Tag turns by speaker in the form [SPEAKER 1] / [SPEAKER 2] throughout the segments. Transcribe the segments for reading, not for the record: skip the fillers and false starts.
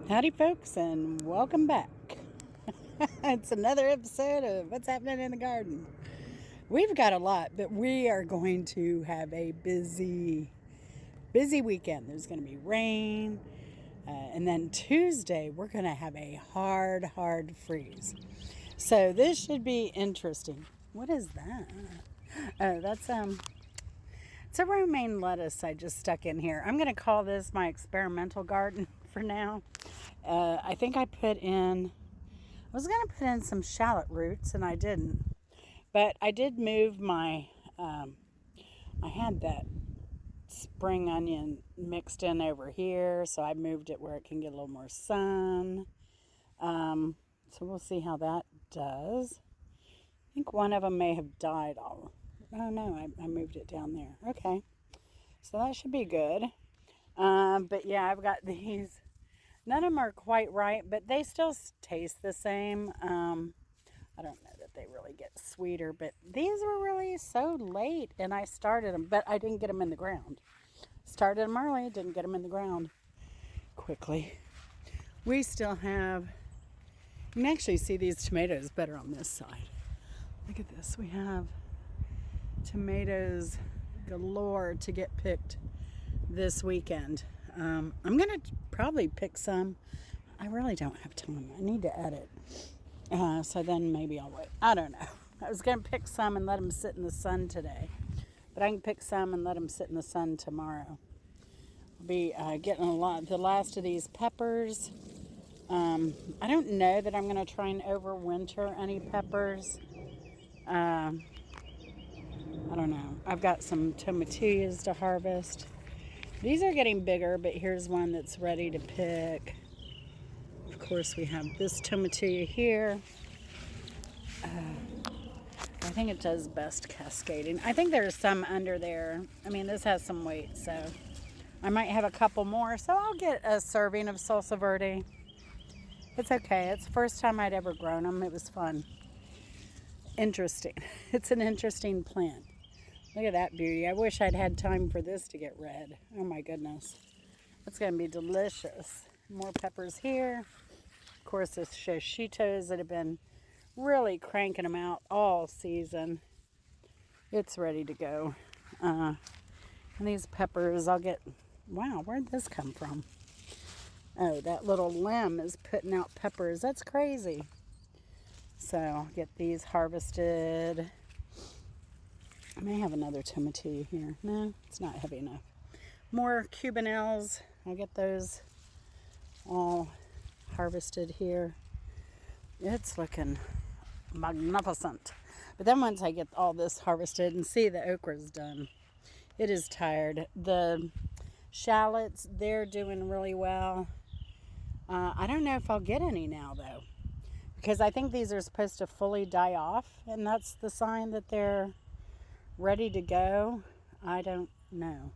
[SPEAKER 1] Howdy, folks, and welcome back. It's another episode of What's Happening in the Garden. We've got a lot, but we are going to have a busy weekend. There's going to be rain, and then Tuesday we're going to have a hard freeze. So this should be interesting. What is that? Oh, it's a romaine lettuce I just stuck in here. I'm going to call this my experimental garden for now. I think I was going to put in some shallot roots and I didn't. But I did move I had that spring onion mixed in over here. So I moved it where it can get a little more sun. So we'll see how that does. I think one of them may have died. Oh no, I moved it down there. Okay. So that should be good. But yeah, I've got these. None of them are quite right, but they still taste the same. I don't know that they really get sweeter, but these were really so late, and I started them, but I didn't get them in the ground. Started them early, didn't get them in the ground quickly. We still have, you can actually see these tomatoes better on this side. Look at this. We have tomatoes galore to get picked this weekend. I'm going to probably pick some. I really don't have time. I need to edit. So then maybe I'll wait. I don't know. I was going to pick some and let them sit in the sun today. But I can pick some and let them sit in the sun tomorrow. I'll be getting the last of these peppers. I don't know that I'm going to try and overwinter any peppers. I don't know. I've got some tomatillas to harvest. These are getting bigger, but here's one that's ready to pick. Of course, we have this tomatilla here. I think it does best cascading. I think there's some under there. I mean, this has some weight, so I might have a couple more. So I'll get a serving of salsa verde. It's okay. It's the first time I'd ever grown them. It was fun. Interesting. It's an interesting plant. Look at that beauty. I wish I'd had time for this to get red. Oh my goodness. It's going to be delicious. More peppers here. Of course, the shoshitos that have been really cranking them out all season. It's ready to go. And these peppers, wow, where'd this come from? Oh, that little limb is putting out peppers. That's crazy. So I'll get these harvested. I may have another tomatillo here. No, it's not heavy enough. More cubanelles. I'll get those all harvested here. It's looking magnificent. But then once I get all this harvested and see the okra's done, it is tired. The shallots, they're doing really well. I don't know if I'll get any now though, because I think these are supposed to fully die off, and that's the sign that they're ready to go. I don't know.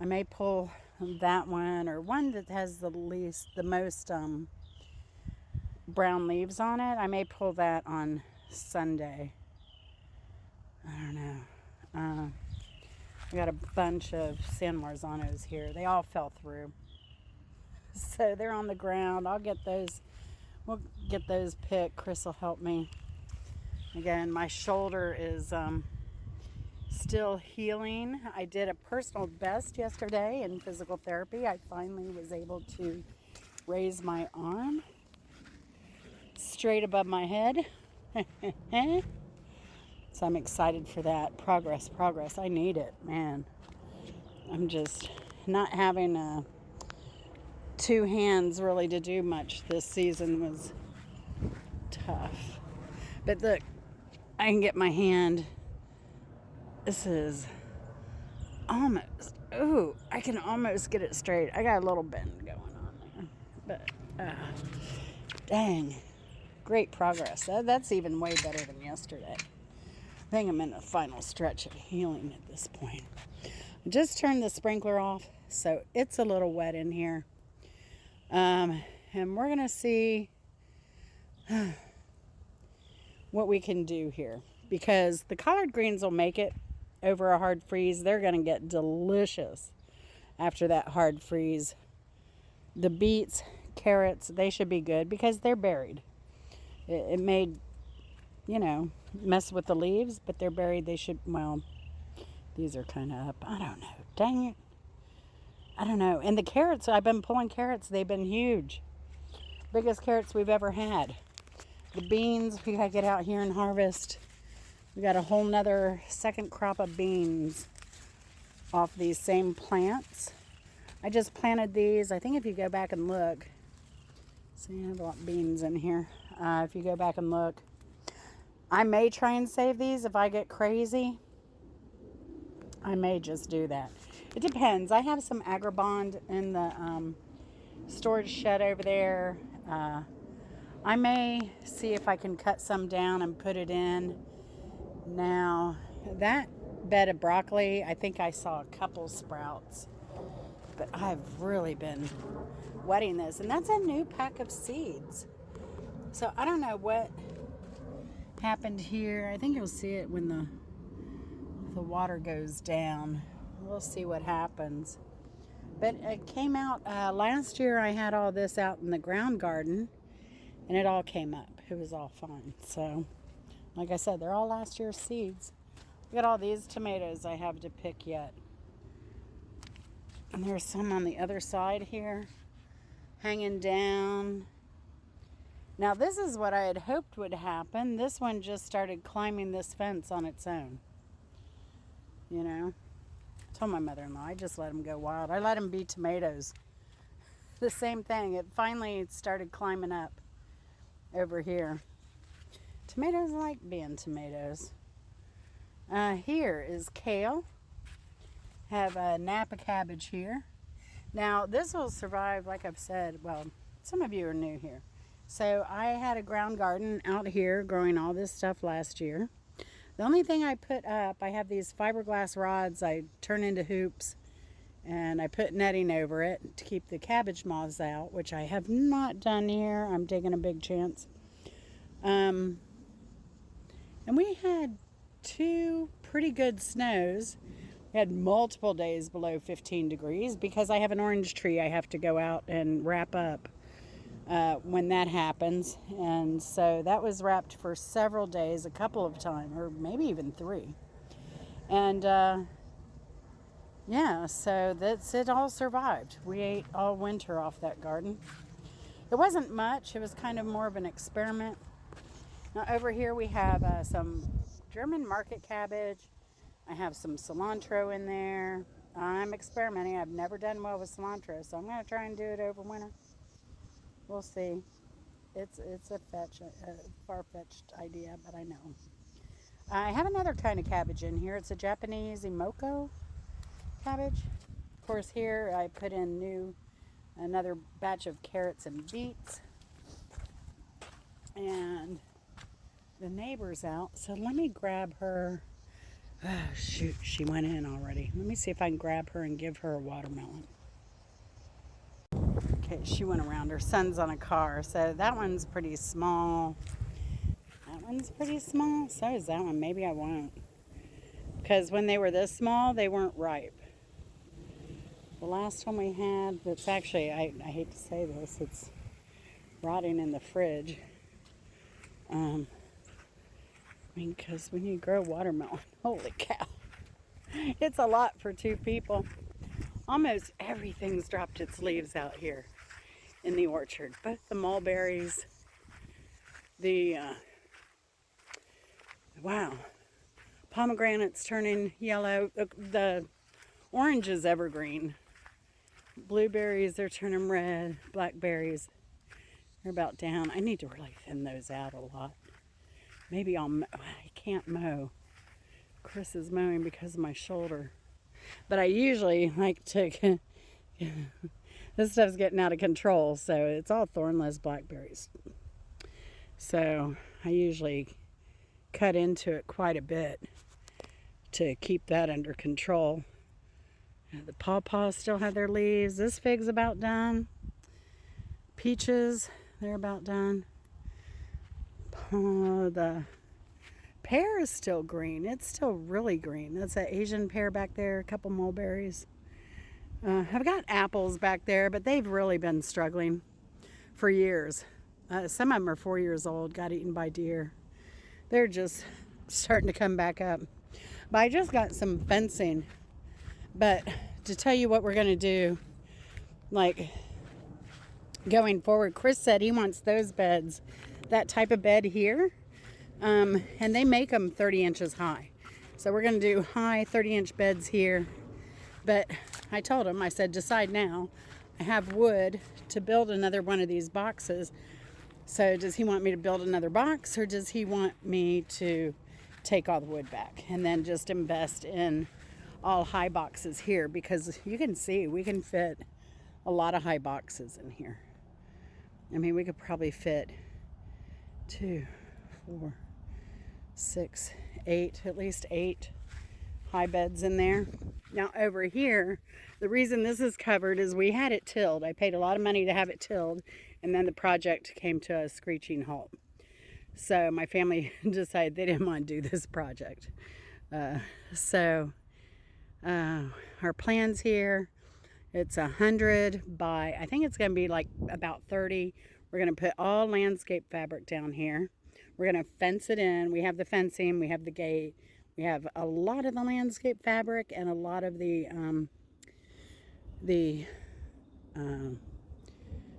[SPEAKER 1] I may pull that one, or one that has the most brown leaves on it. I may pull that on Sunday. I don't know. I got a bunch of San Marzanos here. They all fell through. So they're on the ground. I'll get those. We'll get those picked. Chris will help me. Again, my shoulder is still healing. I did a personal best yesterday in physical therapy. I finally was able to raise my arm straight above my head. So I'm excited for that. Progress. I need it, man. I'm just not having two hands really to do much this season was tough. But look, I can get my hand. This is almost, I can almost get it straight. I got a little bend going on there. But, dang, great progress. That's even way better than yesterday. I think I'm in the final stretch of healing at this point. I just turned the sprinkler off, so it's a little wet in here. And we're going to see what we can do here, because the collard greens will make it over a hard freeze. They're going to get delicious after that hard freeze. The beets, carrots, they should be good because they're buried. It may, mess with the leaves, but they're buried. They should, well, these are kind of up. I don't know. Dang it. I don't know. And the carrots, I've been pulling carrots. They've been huge. Biggest carrots we've ever had. The beans, we gotta get out here and harvest. We got a whole nother second crop of beans off these same plants. I just planted these. I think if you go back and look, see, I have a lot of beans in here. If you go back and look, I may try and save these if I get crazy. I may just do that. It depends. I have some Agribond in the storage shed over there. I may see if I can cut some down and put it in. Now, that bed of broccoli, I think I saw a couple sprouts. But I've really been wetting this. And that's a new pack of seeds. So I don't know what happened here. I think you'll see it when the water goes down. We'll see what happens. But it came out last year. I had all this out in the ground garden, and it all came up. It was all fine. So, like I said, they're all last year's seeds. Look at all these tomatoes I have to pick yet. And there's some on the other side here, hanging down. Now, this is what I had hoped would happen. This one just started climbing this fence on its own. You know, I told my mother-in-law, I just let them go wild. I let them be tomatoes. The same thing. It finally started climbing up over here. Tomatoes like being tomatoes. Here is kale. Have a Napa cabbage here. Now, this will survive, like I've said. Well, some of you are new here. So I had a ground garden out here growing all this stuff last year. The only thing I put up, I have these fiberglass rods I turn into hoops, and I put netting over it to keep the cabbage moths out, which I have not done here. I'm taking a big chance. And we had 2 pretty good snows. We had multiple days below 15 degrees because I have an orange tree I have to go out and wrap up when that happens. And so that was wrapped for several days, a couple of times, or maybe even 3. And yeah, so that's it. All survived. We ate all winter off that garden. It wasn't much. It was kind of more of an experiment. Now over here we have some German market cabbage. I have some cilantro in there. I'm experimenting. I've never done well with cilantro, so I'm going to try and do it over winter. We'll see. It's a far-fetched idea, but I know. I have another kind of cabbage in here. It's a Japanese imoko cabbage. Of course, here I put in another batch of carrots and beets. And the neighbor's out, so let me grab her. Oh, shoot, she went in already. Let me see if I can grab her and give her a watermelon. Okay, she went around. Her son's on a car, so that one's pretty small. That one's pretty small. So is that one. Maybe I won't. Because when they were this small, they weren't ripe. The last one we had, that's actually, I hate to say this, it's rotting in the fridge. Because when you grow watermelon, holy cow, it's a lot for 2 people. Almost everything's dropped its leaves out here in the orchard. Both the mulberries, pomegranates turning yellow, the orange is evergreen. Blueberries are turning red, blackberries are about down. I need to really thin those out a lot. Maybe I can't mow. Chris is mowing because of my shoulder. But I usually like to, this stuff's getting out of control, so it's all thornless blackberries. So I usually cut into it quite a bit to keep that under control. The pawpaws still have their leaves. This fig's about done. Peaches, they're about done. The pear is still green. It's still really green. That's an Asian pear back there. A couple mulberries. I've got apples back there, but they've really been struggling for years. Some of them are 4 years old, got eaten by deer. They're just starting to come back up. But I just got some fencing. But to tell you what we're going to do, like going forward, Chris said he wants those beds, that type of bed here. And they make them 30 inches high. So we're going to do high 30-inch beds here. But I told him, I said, decide now. I have wood to build another one of these boxes. So does he want me to build another box, or does he want me to take all the wood back and then just invest in all high boxes here? Because you can see we can fit a lot of high boxes in here. I mean, we could probably fit 2, 4, 6, 8, at least 8 high beds in there. Now over here, the reason this is covered is we had it tilled. I paid a lot of money to have it tilled, and then the project came to a screeching halt. So my family decided they didn't want to do this project. Our plans here, it's 100 by, I think it's going to be like about 30. We're going to put all landscape fabric down here. We're going to fence it in. We have the fencing, we have the gate. We have a lot of the landscape fabric and a lot of the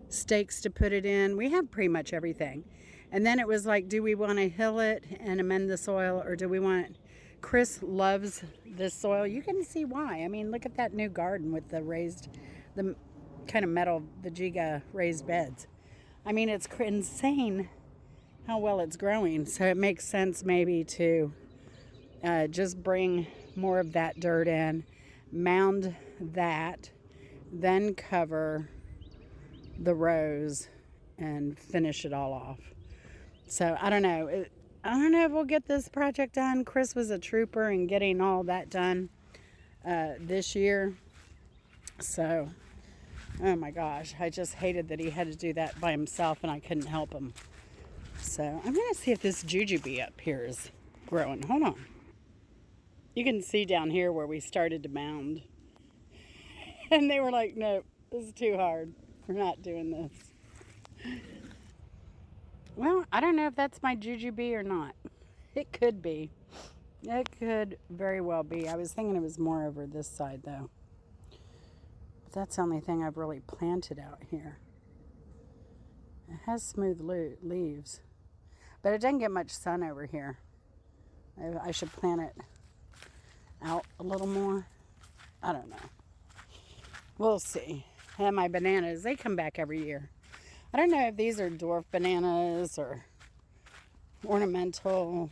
[SPEAKER 1] stakes to put it in. We have pretty much everything. And then it was like, do we want to hill it and amend the soil, or do we want... Chris loves this soil. You can see why. I mean, look at that new garden with the raised, the kind of metal Vajiga raised beds. I mean, it's insane how well it's growing. So it makes sense maybe to just bring more of that dirt in, mound that, then cover the rows and finish it all off. So I don't know. I don't know if we'll get this project done. Chris was a trooper in getting all that done this year. So, oh my gosh, I just hated that he had to do that by himself and I couldn't help him. So I'm going to see if this jujube up here is growing. Hold on. You can see down here where we started to mound. And they were like, no, this is too hard. We're not doing this. Well, I don't know if that's my jujube or not. It could be. It could very well be. I was thinking it was more over this side, though. But that's the only thing I've really planted out here. It has smooth leaves. But it doesn't get much sun over here. I should plant it out a little more. I don't know. We'll see. And my bananas, they come back every year. I don't know if these are dwarf bananas or ornamental.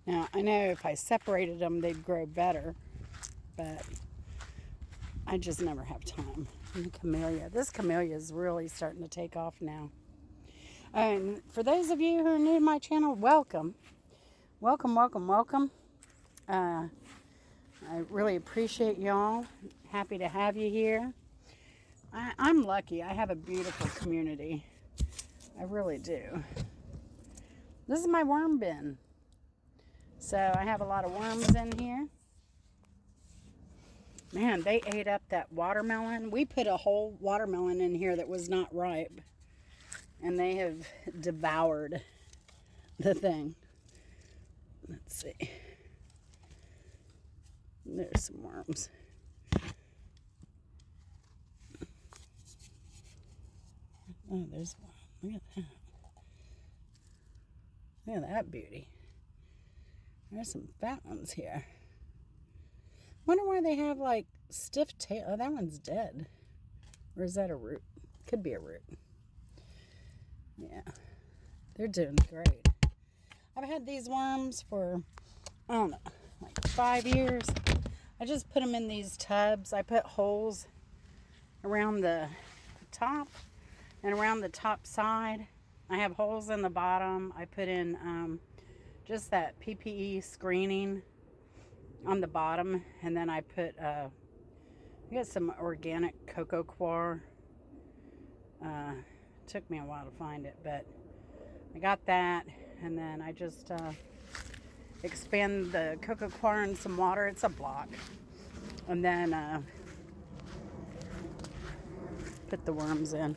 [SPEAKER 1] Now, I know if I separated them, they'd grow better, but I just never have time. And the camellia. This camellia is really starting to take off now. And for those of you who are new to my channel, welcome. Welcome, welcome, welcome. I really appreciate y'all. Happy to have you here. I'm lucky. I have a beautiful community. I really do. This is my worm bin. So I have a lot of worms in here. Man, they ate up that watermelon. We put a whole watermelon in here that was not ripe. And they have devoured the thing. Let's see. There's some worms. Oh, there's one. Look at that. Look at that beauty. There's some fat ones here. Wonder why they have like stiff tail. Oh, that one's dead. Or is that a root? Could be a root. Yeah. They're doing great. I've had these worms for, I don't know, like 5 years. I just put them in these tubs. I put holes around the top and around the top side. I have holes in the bottom. I put in just that PPE screening on the bottom, and then I put I got some organic cocoa coir. Took me a while to find it, but I got that, and then I just expand the cocoa coir in some water. It's a block, and then put the worms in.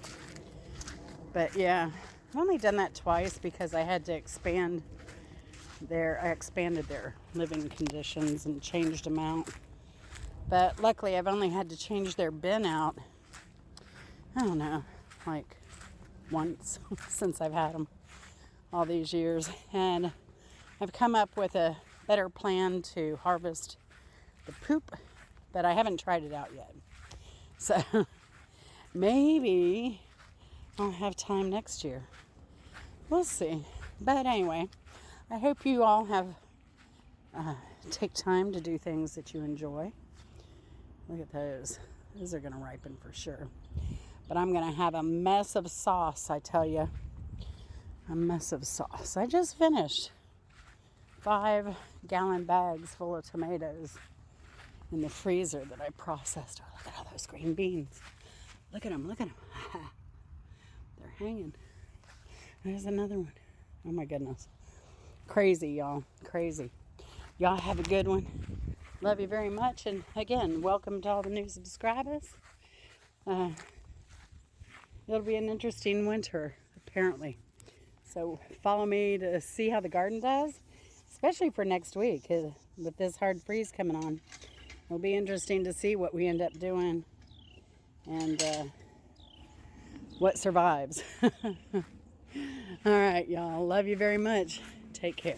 [SPEAKER 1] But yeah, I've only done that twice because I had to expanded their living conditions and changed them out. But luckily I've only had to change their bin out, I don't know, like once since I've had them all these years. And I've come up with a better plan to harvest the poop, but I haven't tried it out yet. So maybe I'll have time next year. We'll see. But anyway, I hope you all have take time to do things that you enjoy. Look at those. Those are going to ripen for sure. But I'm going to have a mess of sauce, I tell you. A mess of sauce. I just finished 5-gallon bags full of tomatoes in the freezer that I processed. Oh, look at all those green beans. Look at them. Look at them. They're hanging. There's another one. Oh my goodness. Crazy, y'all. Crazy. Y'all have a good one. Love you very much. And again, welcome to all the new subscribers. It'll be an interesting winter, apparently. So follow me to see how the garden does, especially for next week with this hard freeze coming on. It'll be interesting to see what we end up doing and what survives. All right, y'all. Love you very much. Take care.